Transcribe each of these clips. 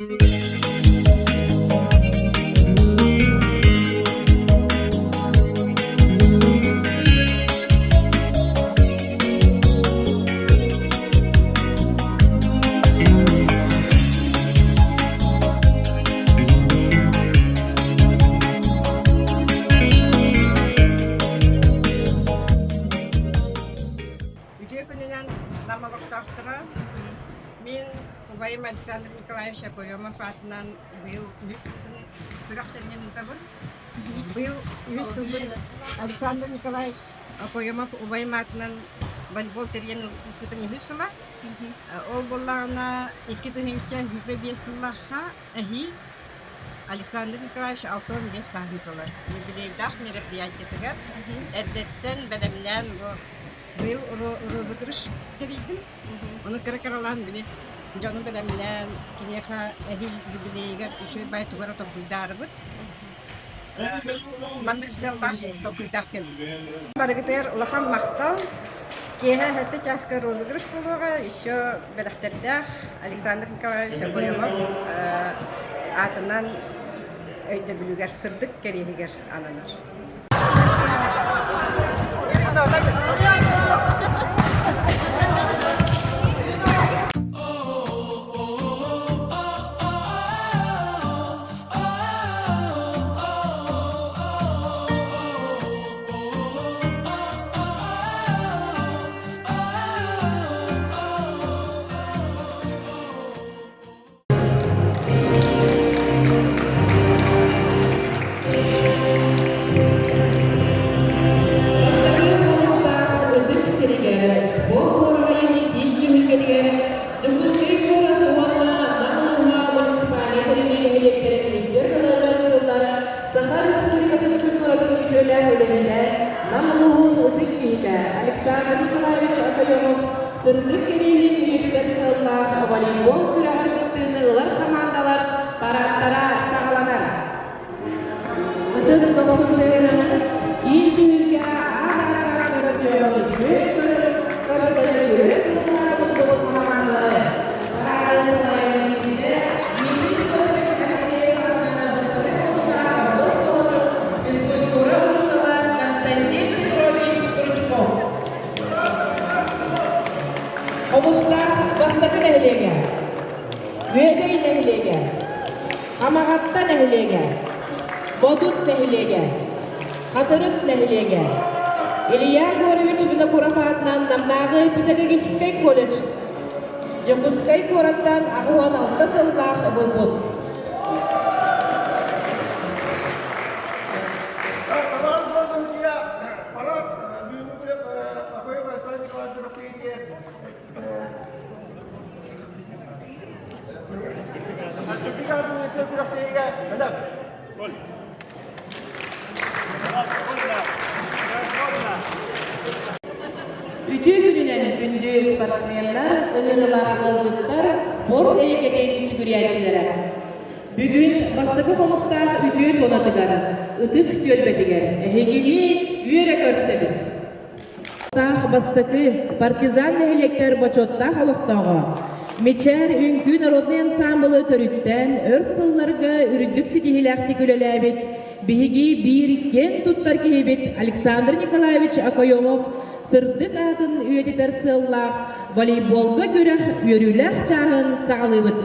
Video kunjungan nama dokter min Ubay Alexander Nikolaevich Akoyomov atынан быйыл 100 күрәхтәннән табын. Быйыл 100 жыл Александр Николаевич Akoyomov Ubay атынан волейбол терген күтүн 100 жыл. Ол болларына 2000 жүйбе әхи Александр Николаевич Алтон Беслахникова. Юбилейдах мероприятие тегәр. Әдәттән бәдәмнән быйыл роботрыш керидим. Оны каракаралан бине Жаным бәдәмнән кинеха әхи юбилейгә үче бай тугара топуйдарбы. Мандык селдах топуйдах келди. Баргытер улахан мактал кеһә хәтта часка розыгрыш булуга еще бәдәхтәрдә Александр Николаевич Akoyomov атынан өйдә билүгәр сырдык керегер ананар. Александр Николаевич Akoyomov сырдык керейин үйрәтер сыллах волейбол күрәхәргәтене ылар командалар парадтара сагаланар. Үтәс топсызларының ил түйүлгә ара-ара Omuzlar bastaki nehliga, Vegay nehliga, Amagatta nehliga, Bodut nehliga, Qatarut nehliga, Илья Горович Винокуров атынан Намнагы педагогический колледж, Якутской городтан Ахуан алты сыллах выпуск. Ütü gününen gündü sportsmenler, ыңырылар ылжыттар, sport эйгеден сүгүрячилер. Бүгүн бастыгы хомустар ütü тонатыгар, ытык төлбетигер, эхегени үйрө көрсөбүт. Тах бастыгы партизан нехилектер бочоттах олуктого. Мечер үңкү народный ансамблы төрүттен өр сылларга үрүндүк сидихилахти күлөлөбүт. Биһиги бир кен туттар киһибит Александр Николаевич Akoyomov сырдык атын үйетитер сыллах волейболга көрөх үйөрүлэх чагын сагалыбыт.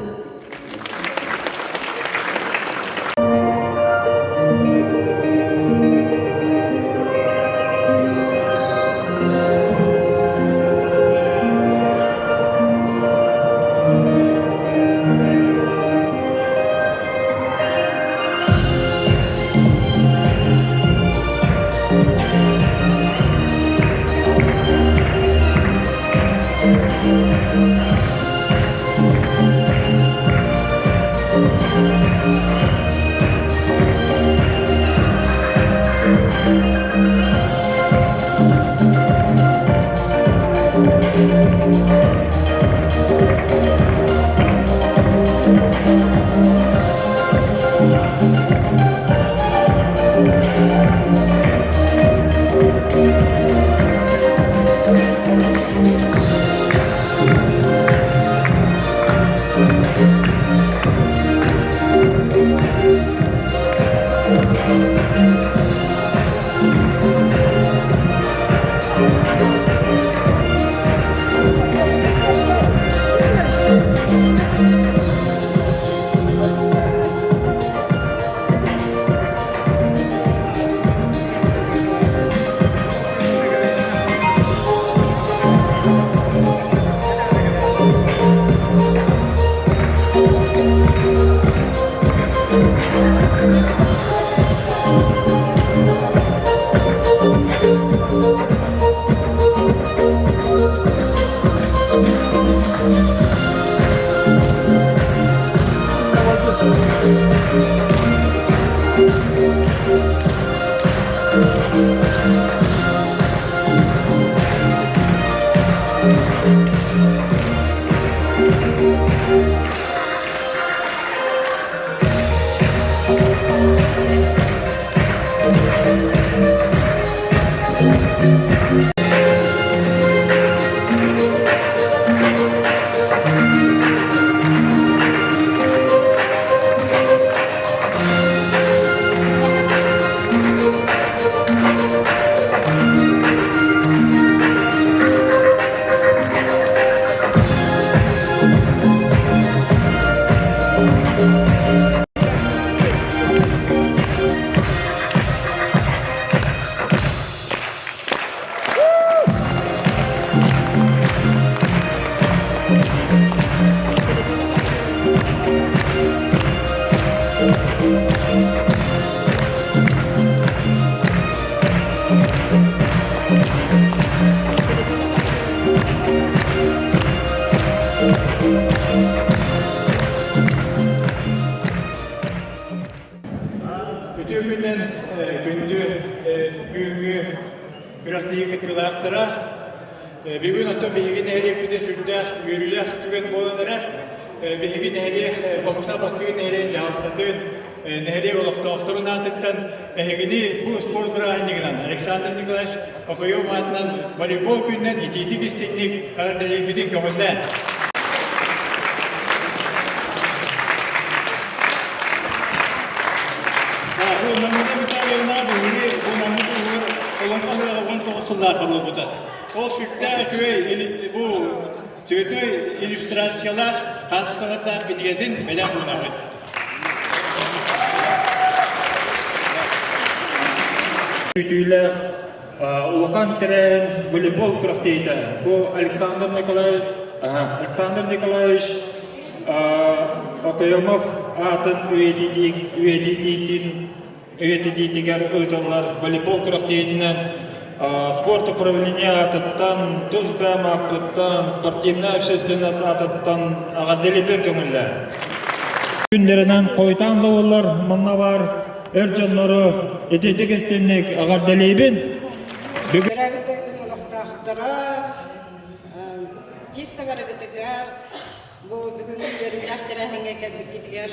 Ötübünden gündü büyüğü ürettiği kılaktara bir gün atı bir nehri bir sürde yürüyüş tügen boğalara bir nehri komusa bastığı nehri yahutlatın nehri olup doktorun atıktan ehgini bu spor bırakınca Alexander Nikolaş okuyor madden voleybol günden ititik isteklik kardeşlik bütün kömürler. Bu namazda bir tane yollar böyle, bu namazda olur, olan kalıyor, olan toğusullar kalıyor bu da. O sütte şöyle, bu sütte illüstrasyalar, kasıkalıklar bilgiyetin belen bu namaz. Sütüyle Ulukan tren voleybol kurakteydi. Bu Alexander Nikolaevich Okuyomov atın üyetidiğer ödüller voleybol kurakteydinden sport upravlения atıttan, Tuzbam atıttan, sportivna общественность atıttan ağadelebe kömürler. Günlerinden koytan doğullar, manna var, ercanları, etetik istenlik ağadelebin. Görevlilerden olaqtaqtıra, tistagaradıgar, bu bugünkü görünüşlere hengeket bittiler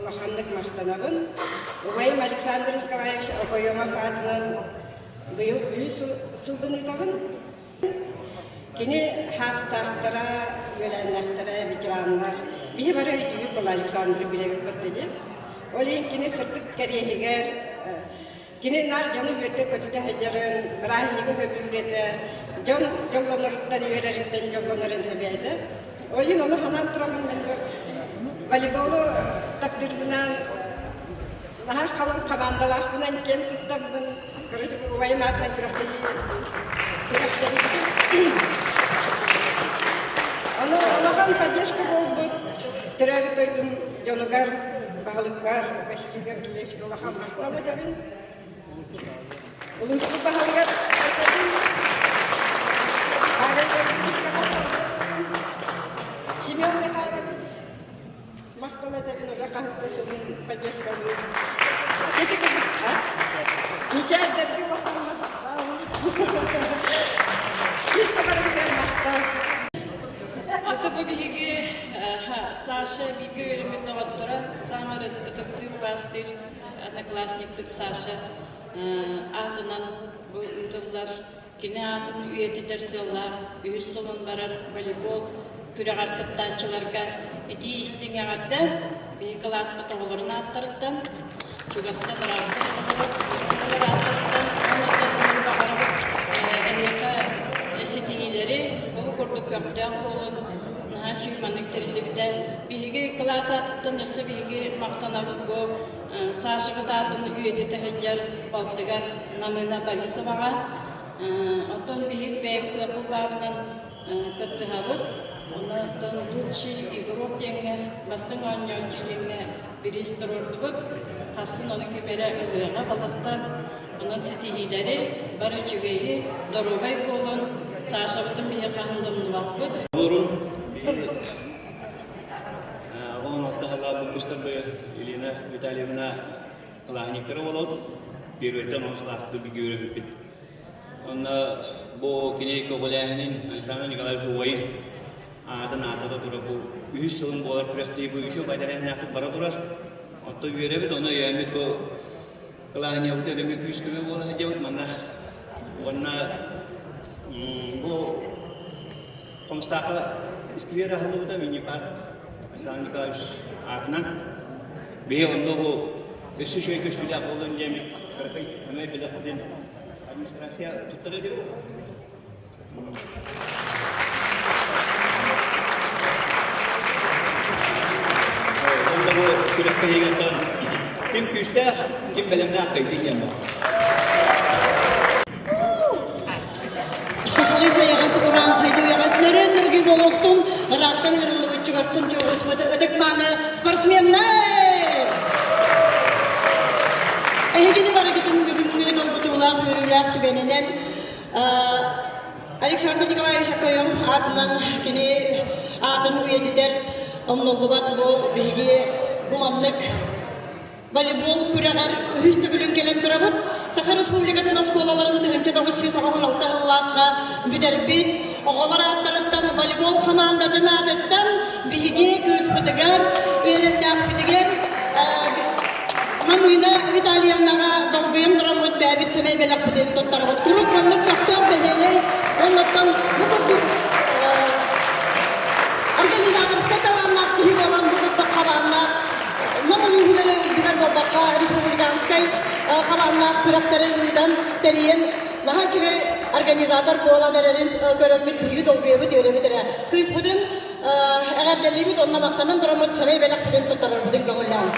olaqanlık maqtanabın. Ubayım Alexander Nikolaevich Okoyomov adının bıyıl 100 yılını tabın. Kini hastaqtıra, ölenlerlere, veteranlar, bir bara ödüyü bu Alexander bilevi battıdır. Oleyin kini sırtık kariyehiger, kini nar canı verdi kötüde heceren, rahiniga höbürede, can yollanırdan yöreritten yollanırın debeydi. Oleyin onu hanan turamın ben voleybolu takdirbinden daha kalın kabandalar bilen ken tuttam ben kırıcı ubayım atlan kırakteri Onahan поддержка болбут, терәби тойтум жонугар, бағалықпар, бәшекегер килешке олахан мақталы дәбін. Улуңшылы бағалығар айтадым. Семен Михайлович мақталы дәбін, ұжа қағыстасының поддержкалы. Кеті күзік, мечайдерді мақталы. Чисто барығар мақталы. Это побеги Саша Вика Велимитна Ваттора, самый детектив пастырь, одноклассник Саша. Атынан bu ıntırlar, kine atın üyeti dersiyorlar, 100 yılın barar voleybol, küre arkadaşlarga iti istin yağatta, bir klas matoğullarına attırdım. Çugasında barardı, sitihileri, bu kurduk yapacağım olun. Şuymanlık terilibden bihigi klas atıttın, üstü bihigi maqtanabıd bu Saşıgı dadını üyeti tehedyer baltıgar namına balisi bağa. Oton bihig beyip bu bağından kötühabıd. Оннан лучший игрок деңе, бастың ойнаушы деңе биристер ордубут. Хасын оны кебере ылыга балаттар. Онан сетигилери бар үчүгейи Доробай болон Сашабытын бие кахындымны бакпыт. Олорун оғылын оттағыла бұл күстірді Елена Витальевна қылағынектері болуд. Перветтен осы лақты бір көрі бүппет. Онда бұл кеней көғыләңінің Александр Николаевич ойын атын атыда тұры бұл 3 жылын болар күректі бұл үші қайдарайын ақтып бара тұрар. Отты өре бет, оны өйәмет қылағын яғыт әлемі күш көмі болар жауыт маңна. Онда бұл қомыстақы сквер ағылуыда мини-парк Александр Николаевич атынан бей онда бұл өсі шөйкөш білі ақылын жемі қырқай әмей білі қылден администрация тұттыры деп. Онда бұл күрекке егілген кім күшті, кім білімді аққайды ем бар. Сахалыса ягасы уран хайду ягас нөрөнөргү болохтун рактан ырылып чыгастын жогосмады ыдык маны спортсменнер. Эгини барагытын бүгүнгү долбутуулар өрүлөр түгөнүнөн Александр Николаевич Акоев атынан кини атын уедидер омнолубат бу биги буманнык волейбол күрәгәр үстүгүлүн келен турабыт. Саха Республикатын осколаларын 1996 жылларга бүдербит оголар аттарыттан волейбол командатын атыттан биги күрүспүтүгөр берендак битигер Мамуина Витальевнага долбуен драмот бәбит семей белек битен тоттарбыт. Курук маннык яктар белелей оннан бутурдук организаторская таланнар киһи болан бутурдук кабаннар намалыгылары үлгүнен болбаққа республиканскай қабанна күрәқтері үйдан тәрейін наға чүге организатор болан әрерін көріммет үйі долбүйебі дөремет әрі. Күріс бұдын әғәрделеймет онна мақтанын дұрамыт сәмей бәлік бұдын тұттарыр бұдын көңілләуін.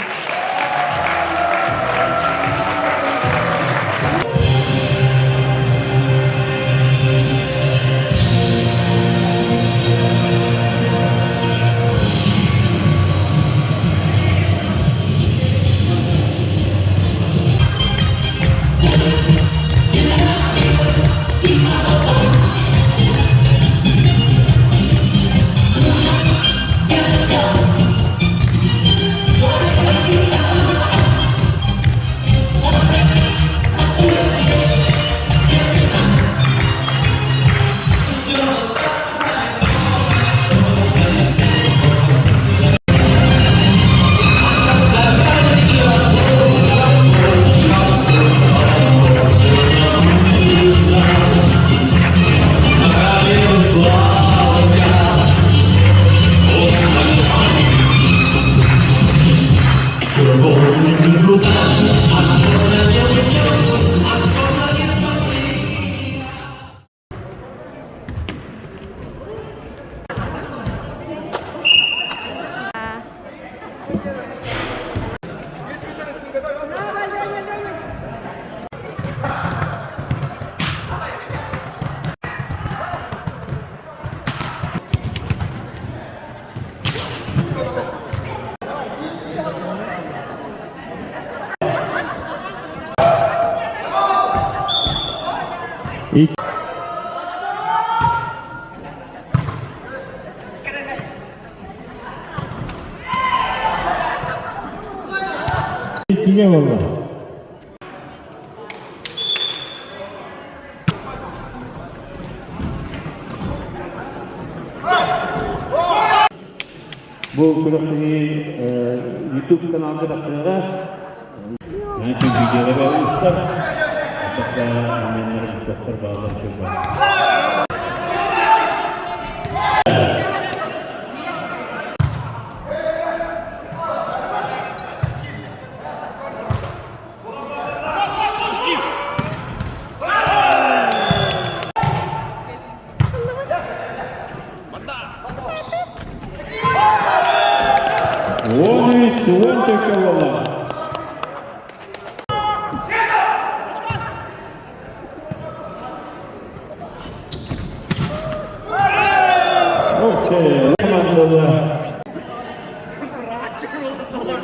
İkiye valla. Bu kulüpteki YouTube kanalında da sıra yani çünkü videoları almışlar. Hatta amenleri doktor bağlar çok var. Он есть, он только вала. Окей. Olur.